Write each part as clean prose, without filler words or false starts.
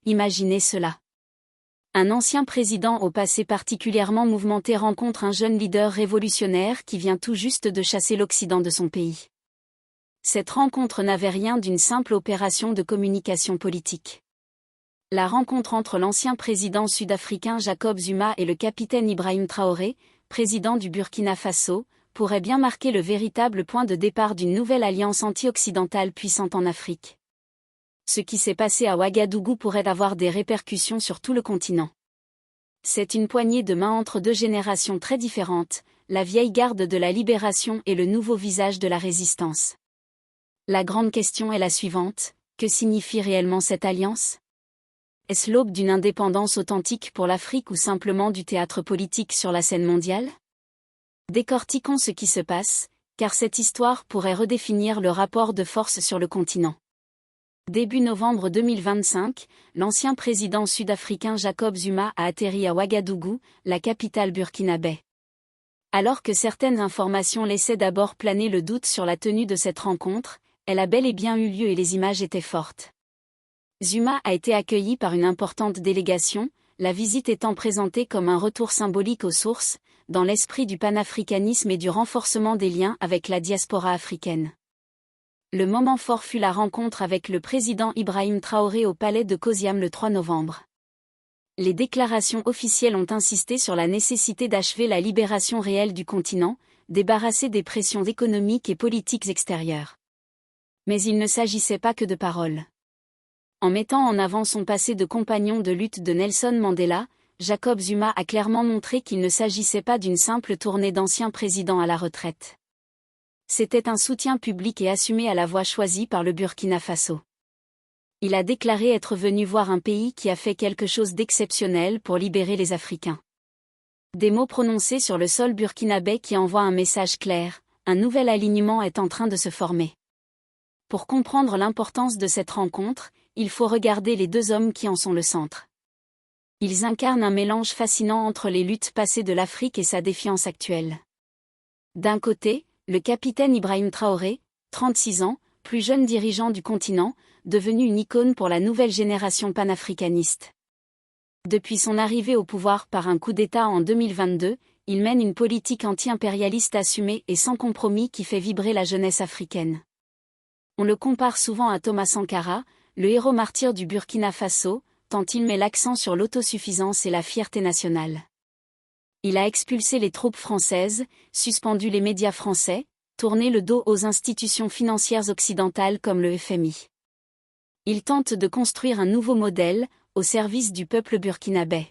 imaginez cela. Un ancien président au passé particulièrement mouvementé rencontre un jeune leader révolutionnaire qui vient tout juste de chasser l'Occident de son pays. Cette rencontre n'avait rien d'une simple opération de communication politique. La rencontre entre l'ancien président sud-africain Jacob Zuma et le capitaine Ibrahim Traoré, président du Burkina Faso, pourrait bien marquer le véritable point de départ d'une nouvelle alliance anti-occidentale puissante en Afrique. Ce qui s'est passé à Ouagadougou pourrait avoir des répercussions sur tout le continent. C'est une poignée de main entre deux générations très différentes, la vieille garde de la libération et le nouveau visage de la résistance. La grande question est la suivante, que signifie réellement cette alliance ? Est-ce l'aube d'une indépendance authentique pour l'Afrique ou simplement du théâtre politique sur la scène mondiale ? Décortiquons ce qui se passe, car cette histoire pourrait redéfinir le rapport de force sur le continent. Début novembre 2025, l'ancien président sud-africain Jacob Zuma a atterri à Ouagadougou, la capitale burkinabé. Alors que certaines informations laissaient d'abord planer le doute sur la tenue de cette rencontre, elle a bel et bien eu lieu et les images étaient fortes. Zuma a été accueilli par une importante délégation, la visite étant présentée comme un retour symbolique aux sources, dans l'esprit du panafricanisme et du renforcement des liens avec la diaspora africaine. Le moment fort fut la rencontre avec le président Ibrahim Traoré au palais de Kosiam le 3 novembre. Les déclarations officielles ont insisté sur la nécessité d'achever la libération réelle du continent, débarrassé des pressions économiques et politiques extérieures. Mais il ne s'agissait pas que de paroles. En mettant en avant son passé de compagnon de lutte de Nelson Mandela, Jacob Zuma a clairement montré qu'il ne s'agissait pas d'une simple tournée d'anciens présidents à la retraite. C'était un soutien public et assumé à la voie choisie par le Burkina Faso. Il a déclaré être venu voir un pays qui a fait quelque chose d'exceptionnel pour libérer les Africains. Des mots prononcés sur le sol burkinabé qui envoient un message clair, un nouvel alignement est en train de se former. Pour comprendre l'importance de cette rencontre, il faut regarder les deux hommes qui en sont le centre. Ils incarnent un mélange fascinant entre les luttes passées de l'Afrique et sa défiance actuelle. D'un côté, le capitaine Ibrahim Traoré, 36 ans, plus jeune dirigeant du continent, devenu une icône pour la nouvelle génération panafricaniste. Depuis son arrivée au pouvoir par un coup d'État en 2022, il mène une politique anti-impérialiste assumée et sans compromis qui fait vibrer la jeunesse africaine. On le compare souvent à Thomas Sankara, le héros martyr du Burkina Faso, tant il met l'accent sur l'autosuffisance et la fierté nationale. Il a expulsé les troupes françaises, suspendu les médias français, tourné le dos aux institutions financières occidentales comme le FMI. Il tente de construire un nouveau modèle, au service du peuple burkinabé.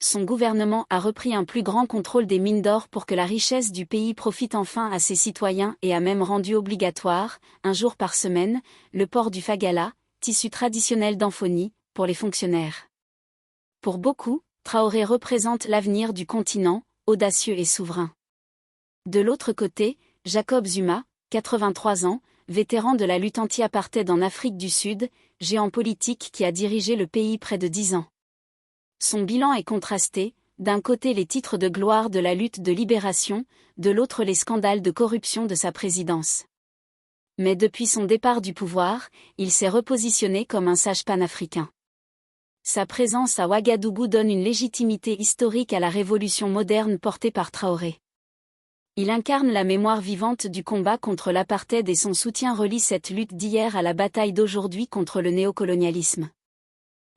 Son gouvernement a repris un plus grand contrôle des mines d'or pour que la richesse du pays profite enfin à ses citoyens et a même rendu obligatoire, un jour par semaine, le port du fagala, tissu traditionnel d'Amphonie, pour les fonctionnaires. Pour beaucoup, Traoré représente l'avenir du continent, audacieux et souverain. De l'autre côté, Jacob Zuma, 83 ans, vétéran de la lutte anti-apartheid en Afrique du Sud, géant politique qui a dirigé le pays près de 10 ans. Son bilan est contrasté, d'un côté les titres de gloire de la lutte de libération, de l'autre les scandales de corruption de sa présidence. Mais depuis son départ du pouvoir, il s'est repositionné comme un sage panafricain. Sa présence à Ouagadougou donne une légitimité historique à la révolution moderne portée par Traoré. Il incarne la mémoire vivante du combat contre l'apartheid et son soutien relie cette lutte d'hier à la bataille d'aujourd'hui contre le néocolonialisme.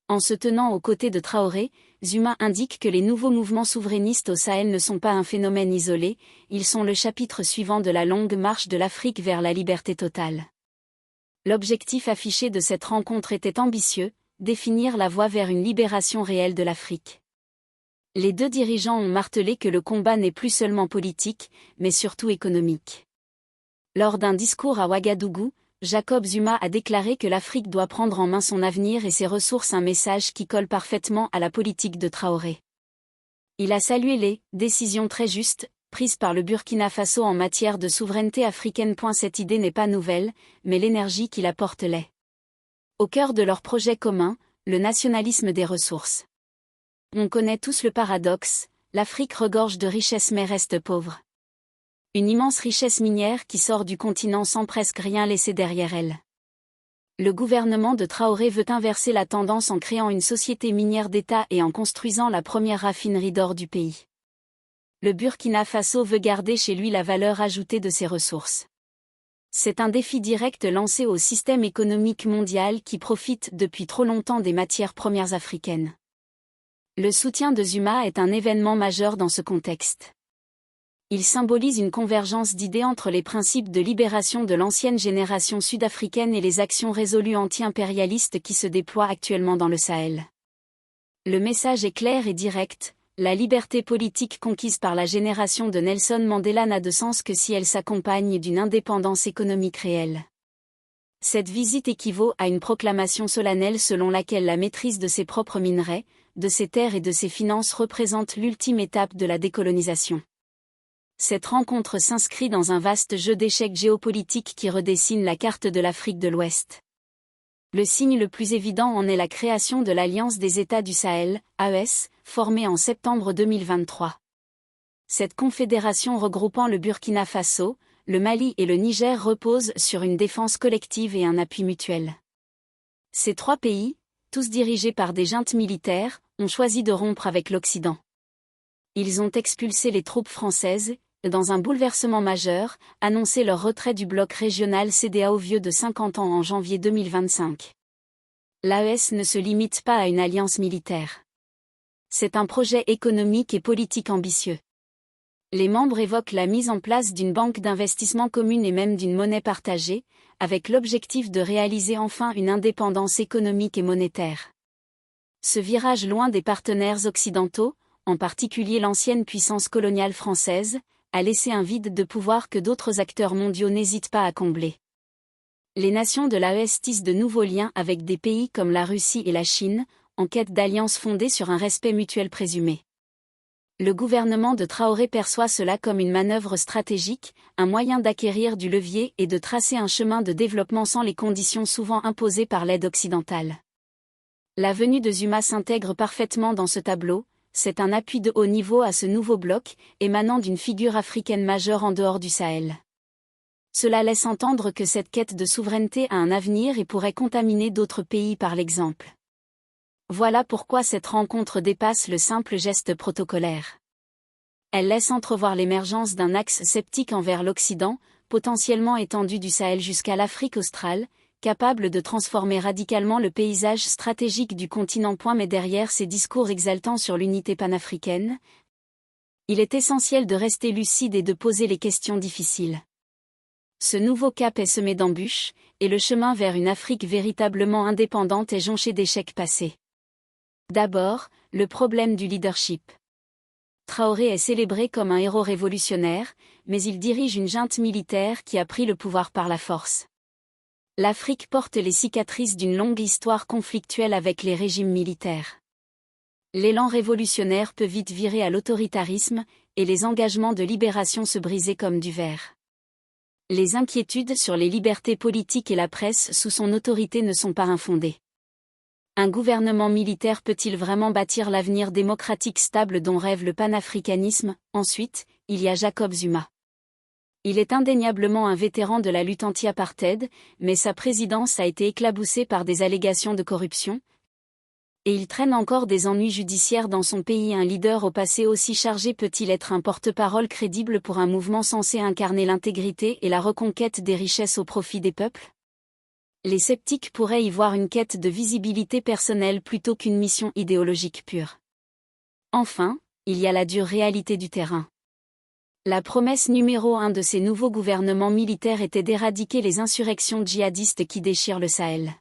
En se tenant aux côtés de Traoré, Zuma indique que les nouveaux mouvements souverainistes au Sahel ne sont pas un phénomène isolé, ils sont le chapitre suivant de la longue marche de l'Afrique vers la liberté totale. L'objectif affiché de cette rencontre était ambitieux, définir la voie vers une libération réelle de l'Afrique. Les deux dirigeants ont martelé que le combat n'est plus seulement politique, mais surtout économique. Lors d'un discours à Ouagadougou, Jacob Zuma a déclaré que l'Afrique doit prendre en main son avenir et ses ressources, un message qui colle parfaitement à la politique de Traoré. Il a salué les « décisions très justes » prises par le Burkina Faso en matière de souveraineté africaine. Cette idée n'est pas nouvelle, mais l'énergie qui la porte l'est. Au cœur de leur projet commun, le nationalisme des ressources. On connaît tous le paradoxe, l'Afrique regorge de richesses mais reste pauvre. Une immense richesse minière qui sort du continent sans presque rien laisser derrière elle. Le gouvernement de Traoré veut inverser la tendance en créant une société minière d'État et en construisant la première raffinerie d'or du pays. Le Burkina Faso veut garder chez lui la valeur ajoutée de ses ressources. C'est un défi direct lancé au système économique mondial qui profite depuis trop longtemps des matières premières africaines. Le soutien de Zuma est un événement majeur dans ce contexte. Il symbolise une convergence d'idées entre les principes de libération de l'ancienne génération sud-africaine et les actions résolues anti-impérialistes qui se déploient actuellement dans le Sahel. Le message est clair et direct, la liberté politique conquise par la génération de Nelson Mandela n'a de sens que si elle s'accompagne d'une indépendance économique réelle. Cette visite équivaut à une proclamation solennelle selon laquelle la maîtrise de ses propres minerais, de ses terres et de ses finances représente l'ultime étape de la décolonisation. Cette rencontre s'inscrit dans un vaste jeu d'échecs géopolitiques qui redessine la carte de l'Afrique de l'Ouest. Le signe le plus évident en est la création de l'Alliance des États du Sahel, AES, formée en septembre 2023. Cette confédération regroupant le Burkina Faso, le Mali et le Niger repose sur une défense collective et un appui mutuel. Ces trois pays, tous dirigés par des juntes militaires, ont choisi de rompre avec l'Occident. Ils ont expulsé les troupes françaises, dans un bouleversement majeur, annoncé leur retrait du bloc régional CEDEAO vieux de 50 ans en janvier 2025. L'AES ne se limite pas à une alliance militaire. C'est un projet économique et politique ambitieux. Les membres évoquent la mise en place d'une banque d'investissement commune et même d'une monnaie partagée, avec l'objectif de réaliser enfin une indépendance économique et monétaire. Ce virage loin des partenaires occidentaux, en particulier l'ancienne puissance coloniale française, a laissé un vide de pouvoir que d'autres acteurs mondiaux n'hésitent pas à combler. Les nations de l'AES tissent de nouveaux liens avec des pays comme la Russie et la Chine, en quête d'alliances fondées sur un respect mutuel présumé. Le gouvernement de Traoré perçoit cela comme une manœuvre stratégique, un moyen d'acquérir du levier et de tracer un chemin de développement sans les conditions souvent imposées par l'aide occidentale. La venue de Zuma s'intègre parfaitement dans ce tableau. C'est un appui de haut niveau à ce nouveau bloc, émanant d'une figure africaine majeure en dehors du Sahel. Cela laisse entendre que cette quête de souveraineté a un avenir et pourrait contaminer d'autres pays par l'exemple. Voilà pourquoi cette rencontre dépasse le simple geste protocolaire. Elle laisse entrevoir l'émergence d'un axe sceptique envers l'Occident, potentiellement étendu du Sahel jusqu'à l'Afrique australe, capable de transformer radicalement le paysage stratégique du continent. Mais derrière ces discours exaltants sur l'unité panafricaine, il est essentiel de rester lucide et de poser les questions difficiles. Ce nouveau cap est semé d'embûches, et le chemin vers une Afrique véritablement indépendante est jonché d'échecs passés. D'abord, le problème du leadership. Traoré est célébré comme un héros révolutionnaire, mais il dirige une junte militaire qui a pris le pouvoir par la force. L'Afrique porte les cicatrices d'une longue histoire conflictuelle avec les régimes militaires. L'élan révolutionnaire peut vite virer à l'autoritarisme, et les engagements de libération se briser comme du verre. Les inquiétudes sur les libertés politiques et la presse sous son autorité ne sont pas infondées. Un gouvernement militaire peut-il vraiment bâtir l'avenir démocratique stable dont rêve le panafricanisme? Ensuite, il y a Jacob Zuma. Il est indéniablement un vétéran de la lutte anti-apartheid, mais sa présidence a été éclaboussée par des allégations de corruption. Et il traîne encore des ennuis judiciaires dans son pays. Un leader au passé aussi chargé peut-il être un porte-parole crédible pour un mouvement censé incarner l'intégrité et la reconquête des richesses au profit des peuples? Les sceptiques pourraient y voir une quête de visibilité personnelle plutôt qu'une mission idéologique pure. Enfin, il y a la dure réalité du terrain. La promesse numéro 1 de ces nouveaux gouvernements militaires était d'éradiquer les insurrections djihadistes qui déchirent le Sahel.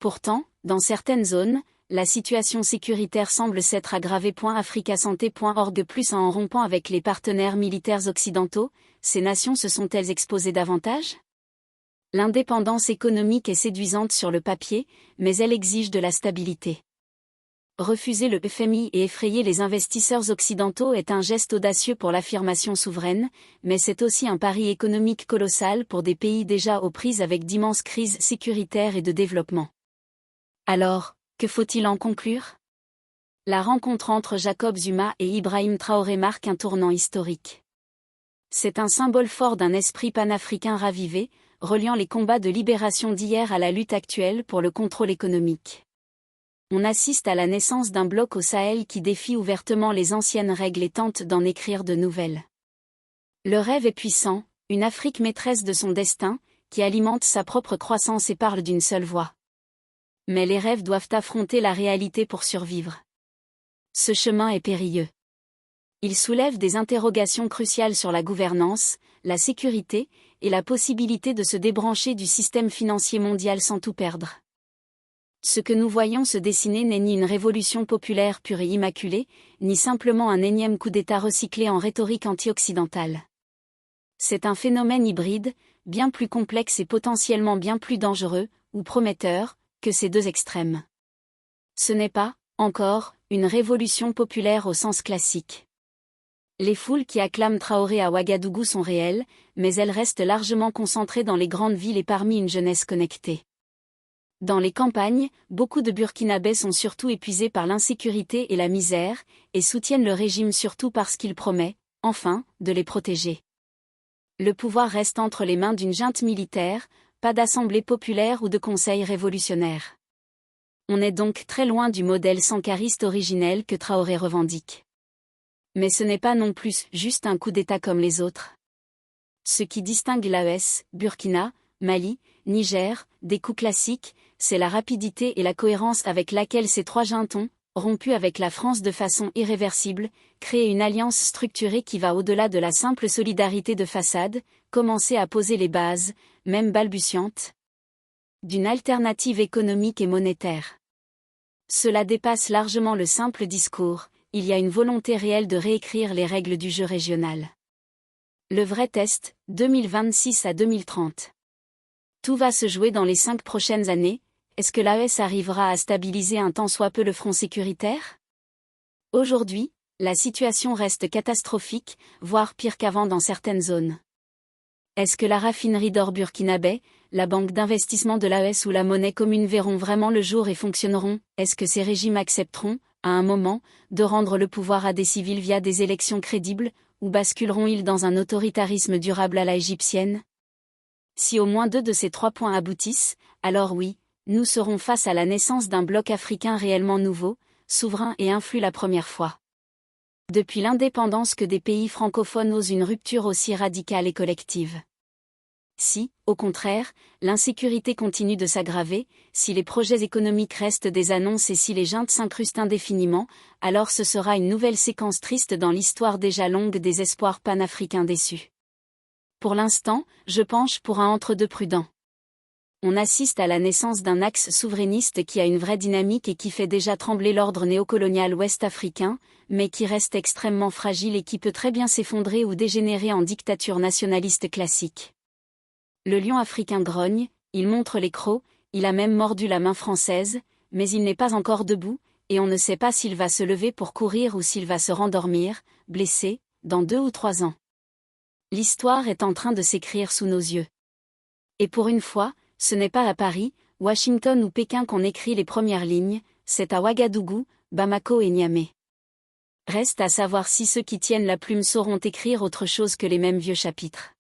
Pourtant, dans certaines zones, la situation sécuritaire semble s'être aggravée. Africasanté.org. En rompant avec les partenaires militaires occidentaux, ces nations se sont-elles exposées davantage? L'indépendance économique est séduisante sur le papier, mais elle exige de la stabilité. Refuser le FMI et effrayer les investisseurs occidentaux est un geste audacieux pour l'affirmation souveraine, mais c'est aussi un pari économique colossal pour des pays déjà aux prises avec d'immenses crises sécuritaires et de développement. Alors, que faut-il en conclure? La rencontre entre Jacob Zuma et Ibrahim Traoré marque un tournant historique. C'est un symbole fort d'un esprit panafricain ravivé, reliant les combats de libération d'hier à la lutte actuelle pour le contrôle économique. On assiste à la naissance d'un bloc au Sahel qui défie ouvertement les anciennes règles et tente d'en écrire de nouvelles. Le rêve est puissant, une Afrique maîtresse de son destin, qui alimente sa propre croissance et parle d'une seule voix. Mais les rêves doivent affronter la réalité pour survivre. Ce chemin est périlleux. Il soulève des interrogations cruciales sur la gouvernance, la sécurité, et la possibilité de se débrancher du système financier mondial sans tout perdre. Ce que nous voyons se dessiner n'est ni une révolution populaire pure et immaculée, ni simplement un énième coup d'État recyclé en rhétorique anti-occidentale. C'est un phénomène hybride, bien plus complexe et potentiellement bien plus dangereux, ou prometteur, que ces deux extrêmes. Ce n'est pas, encore, une révolution populaire au sens classique. Les foules qui acclament Traoré à Ouagadougou sont réelles, mais elles restent largement concentrées dans les grandes villes et parmi une jeunesse connectée. Dans les campagnes, beaucoup de Burkinabés sont surtout épuisés par l'insécurité et la misère, et soutiennent le régime surtout parce qu'il promet, enfin, de les protéger. Le pouvoir reste entre les mains d'une junte militaire, pas d'assemblée populaire ou de conseil révolutionnaire. On est donc très loin du modèle sankariste originel que Traoré revendique. Mais ce n'est pas non plus juste un coup d'État comme les autres. Ce qui distingue l'AES, Burkina, Mali, Niger, des coups classiques, c'est la rapidité et la cohérence avec laquelle ces trois juntes ont, rompu avec la France de façon irréversible, créé une alliance structurée qui va au-delà de la simple solidarité de façade, commencer à poser les bases, même balbutiantes, d'une alternative économique et monétaire. Cela dépasse largement le simple discours, il y a une volonté réelle de réécrire les règles du jeu régional. Le vrai test, 2026 à 2030. Tout va se jouer dans les 5 prochaines années. Est-ce que l'AES arrivera à stabiliser un tant soit peu le front sécuritaire? Aujourd'hui, la situation reste catastrophique, voire pire qu'avant dans certaines zones. Est-ce que la raffinerie d'or burkinabé, la banque d'investissement de l'AES ou la monnaie commune verront vraiment le jour et fonctionneront? Est-ce que ces régimes accepteront, à un moment, de rendre le pouvoir à des civils via des élections crédibles, ou basculeront-ils dans un autoritarisme durable à la égyptienne? Si au moins 2 de ces 3 points aboutissent, alors oui, nous serons face à la naissance d'un bloc africain réellement nouveau, souverain et influent la première fois. Depuis l'indépendance que des pays francophones osent une rupture aussi radicale et collective. Si, au contraire, l'insécurité continue de s'aggraver, si les projets économiques restent des annonces et si les juntes s'incrustent indéfiniment, alors ce sera une nouvelle séquence triste dans l'histoire déjà longue des espoirs panafricains déçus. Pour l'instant, je penche pour un entre-deux prudent. On assiste à la naissance d'un axe souverainiste qui a une vraie dynamique et qui fait déjà trembler l'ordre néocolonial ouest-africain, mais qui reste extrêmement fragile et qui peut très bien s'effondrer ou dégénérer en dictature nationaliste classique. Le lion africain grogne, il montre les crocs, il a même mordu la main française, mais il n'est pas encore debout, et on ne sait pas s'il va se lever pour courir ou s'il va se rendormir, blessé, dans 2 ou 3 ans. L'histoire est en train de s'écrire sous nos yeux. Et pour une fois, ce n'est pas à Paris, Washington ou Pékin qu'on écrit les premières lignes, c'est à Ouagadougou, Bamako et Niamey. Reste à savoir si ceux qui tiennent la plume sauront écrire autre chose que les mêmes vieux chapitres.